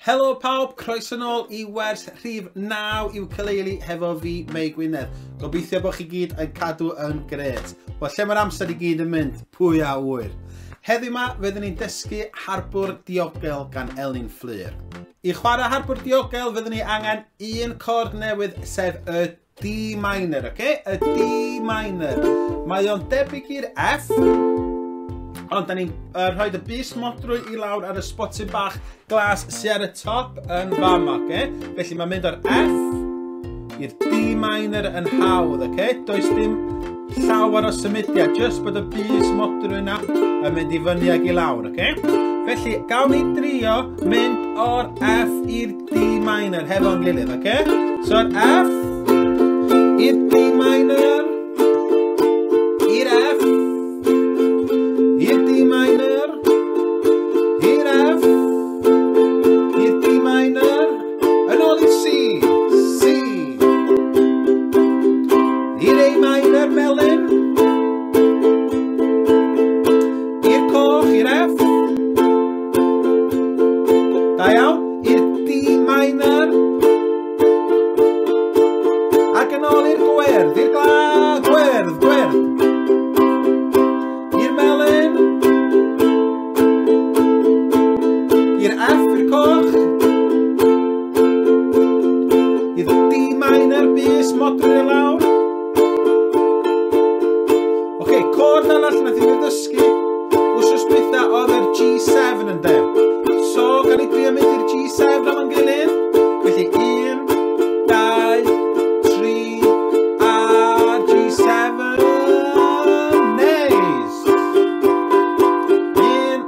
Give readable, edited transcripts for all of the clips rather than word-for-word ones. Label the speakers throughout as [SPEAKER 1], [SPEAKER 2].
[SPEAKER 1] Helo pawb, croeso nôl I wers rhif 9 ukulele hefo fi, Mei Gwynedd. Gobeithio bod chi gyd yn cadw yn gret. Wel, lle mae'r amser I gyd yn mynd, pwy a wyr. Heddiw yma, fyddwn ni'n dysgu Harbwr Diogel gan Elin Fflyr. I chwarae Harbwr Diogel, fyddwn ni angen un cord newydd, sef y D minor, oce? Y D minor. Mae o'n debyg i'r F, ond da ni'n rhoi y bys modrwy I lawr ar y sbotyn bach glas sy'n ar y top yn fama, oce? Felly mae'n mynd o'r F i'r D minor yn hawdd, oce? Does dim llawer o symudiad, just bod y bys modrwy yna yn mynd I fyny ag I lawr, oce? Felly, gawn ni drio mynd o'r F i'r D minor hefo'n gilydd, oce? So'r F i'r D minor, i'r F, i'r D minor, i'r F, i'r D minor, yn ôl i'r C, C, i'r A minor melyn, i'r coch, i'r F, da iawn, i'r D minor, ac yn ôl i'r gwerdd, i'r gwerdd, gwerdd. I'r melyn. I'r F, i'r coch. I'r D minor, bys, modrwy I lawr. Oce, cord arall nath I ddysgu. Wsos dwytha oedd yr G7 yn de. So, gan I drio mynd i'r G7 am yn gilydd. Felly, 1, 2, 3, a G7. Neis. 1,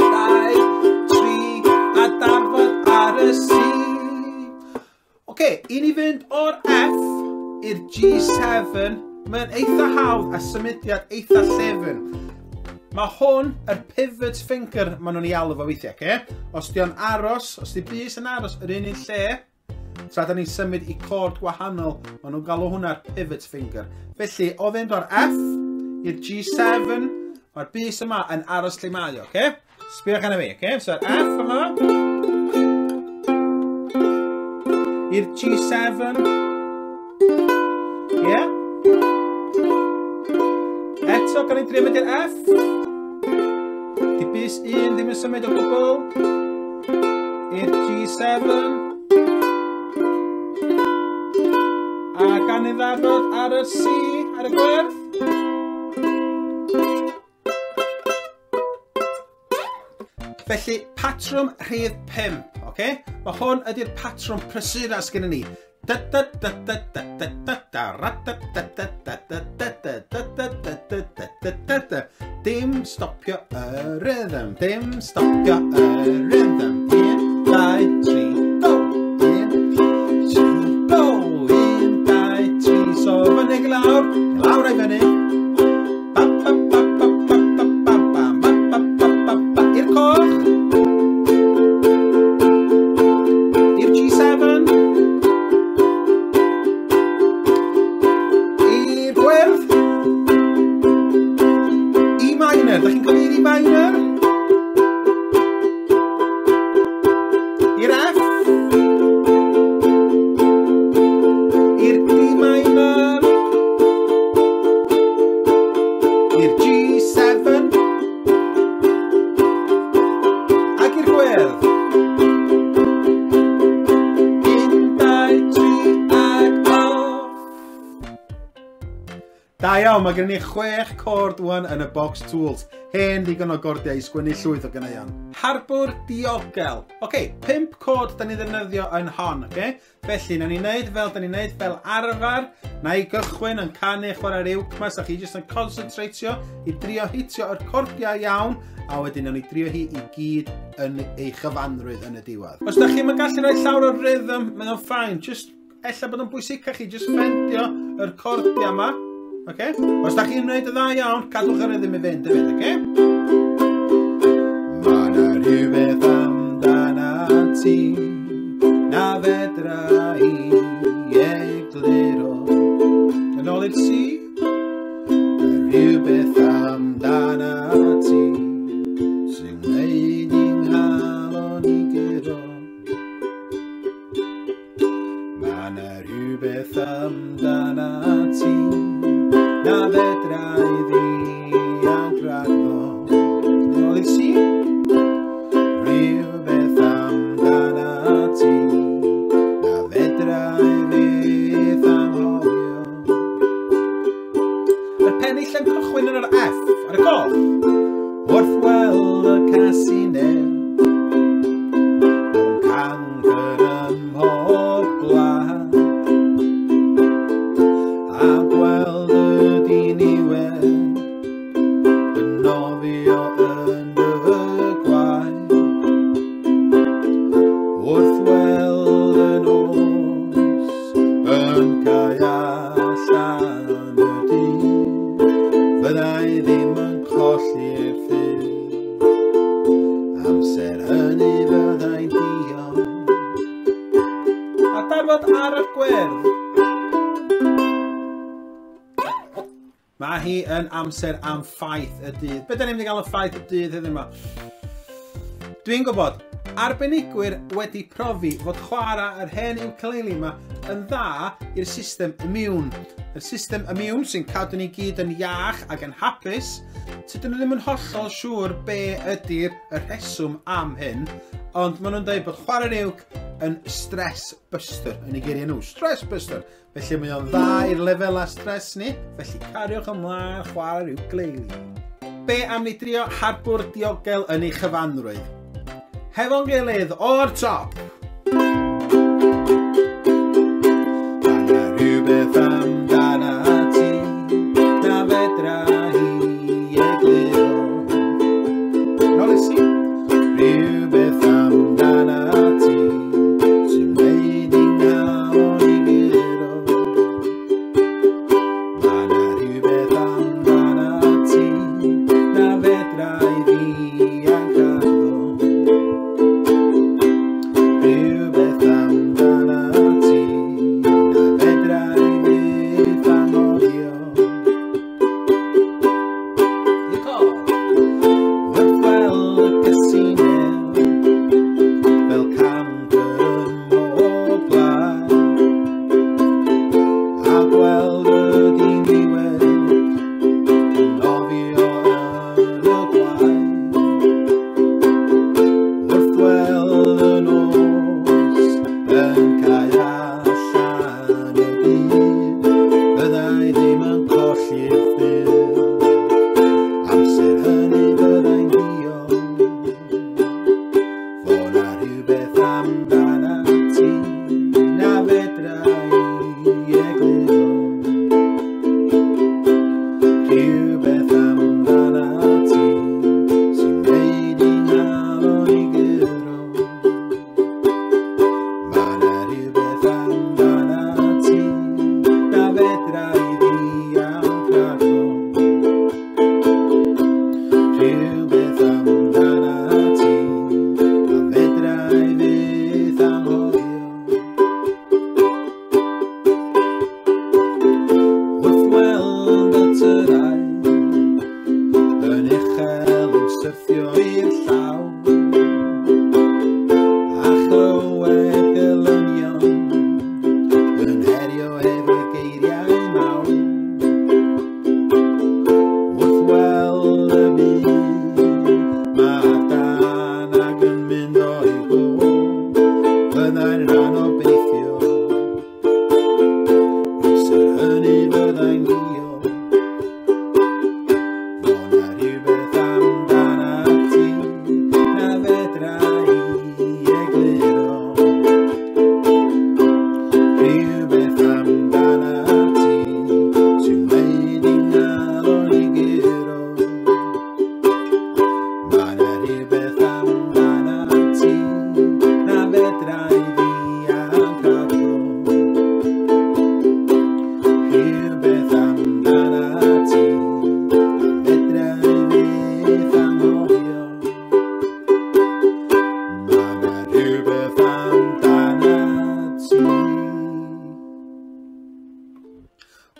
[SPEAKER 1] 2, 3, a darfod ar y C. Oce, I ni fynd o'r F i'r G7. Mae'n eitha hawdd a symudiad eitha llefyn. Mae hwn yr pivot finger maen nhw'n I alw fo weithiau, oce? Os di o'n aros, os di bys yn aros yr un un lle, tra da ni'n symud I cord gwahanol, maen nhw'n galw hwnna'r pivot finger. Felly, o fynd o'r F i'r G7, mae'r bys yma yn aros lle mae o, oce? Sbïwch arna fi, oce? So'r F yma, i'r G7, ie? Eto, gan I drio mynd i'r F. Di bys 1 ddim yn symud o gwbl. I'r G7. A gan I ddafod ar y C, ar y gwerth. Felly, patrwm rhif 5, oce? Mae hwn ydy'r patrwm prysura sgynnon ni. Dim stopio y rhythm, dim stopio y rhythm. 1, 2, 3, go! 1, 2, 3, go! 1, 2, 3, so fyny I lawr a'i fyny. I'r coch. I'r G7. I'r gwerth. E minor, da chi'n cofio'r E minor? I'r F. I'r D minor. I'r G7. Ac i'r gwerth. 1, 2, 3, ac off. Da iawn, mae gen ni 6 cord wan yn y box tools. Hen ddigon o gordiau I sgwennu llwyth o gynnaion. Harbwr Diogel. Oce, 5 cord da ni ddefnyddio yn hon, oce? Felly, na ni wneud fel da ni wneud fel arfer. Na I gychwyn yn canu chwarae'r uwcmas a chi jyst yn concentratio I drio hitio yr cordiau iawn a wedyn nawn ni drio hi I gyd yn ei chyfanrwydd yn y diwedd. Os da chi'n gallu rhoi llawer o rhythm, mae'n o'n ffain. Just, ella bod yn bwysica chi, just ffendio yr cordiau yma. Okay? Os da chi'n gwneud y dda iawn, cadwch yr rhythm I fynd, okay? Mae 'na rhywbeth amdanat ti na fedra egluro. Yn ôl i'r si, rhywbeth amdana ti sy'n gwneud i'n nghalon i gyro. Ma' 'na rhywbeth amdana ti na fedra i ddianc ragno. Yn ôl i'r si, rhywbeth amdana ti na fedra i fyth anghofio. Yr pennill yn cychwyn yn yr F ar y coch. Wrth weld y casinau mewn cancer ym mhob gwlad, a gweld y diniwed yn nofio yn y gwaith. Wrth weld y nos yn cael allan y dydd, fyddai ddim yn colli'r ffydd. Amser hynny fyddai'n diod. A darfod ar y gwyrdd. Mae hi yn amser am ffaith y dydd. Be da ni'n mynd i gael y ffaith y dydd heddiw yma? Dwi'n gwybod, arbenigwyr wedi profi fod chwarae yr hen ukulele yma yn dda i'r system immwn. Y system immwn sy'n cadw ni gyd yn iach ac yn hapus. Tydyn nhw ddim yn hollol siŵr be ydy'r rheswm am hyn, ond maen nhw'n dweud bod chwarae'r uwc yn stress buster yn ei geiriau nhw. Stress buster. Felly mae o'n dda i'r lefel a stress ni, felly cariwch ymlaen chwarae'r ukulele. Be am ni drio harbwr diogel yn ei chyfanrwydd? Hefo'n gilydd o'r top. Ma' rhywbeth amdana ti na fedra hi egluro. Nôl i si. Rhywbeth amdana ti sy'n gwneud i'n nghalon i gyro. Ma' 'na rhywbeth amdana ti na fedra i ddianc ragno.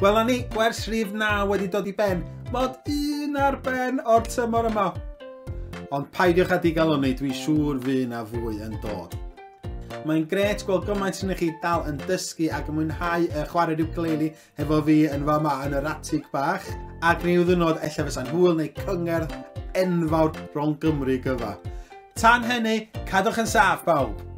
[SPEAKER 1] Wel ni, gwers rhif 9 wedi dod i ben. Mod un ar ben o'r tymor yma. Ond paidiwch â di gael hwnni, dwi'n siŵr fydd na fwy yn dod. Mae'n gret gweld gymaint sy'n chi dal yn dysgu ac yn mwynhau chwarae'r ukulele efo fi yn fama yn yr atig bach. Ac ryw ddynod ella fysa'n hwyl neu cyngerdd enfawr rhwng Gymru gyfa. Tan hynny, cadwch yn saff bawb!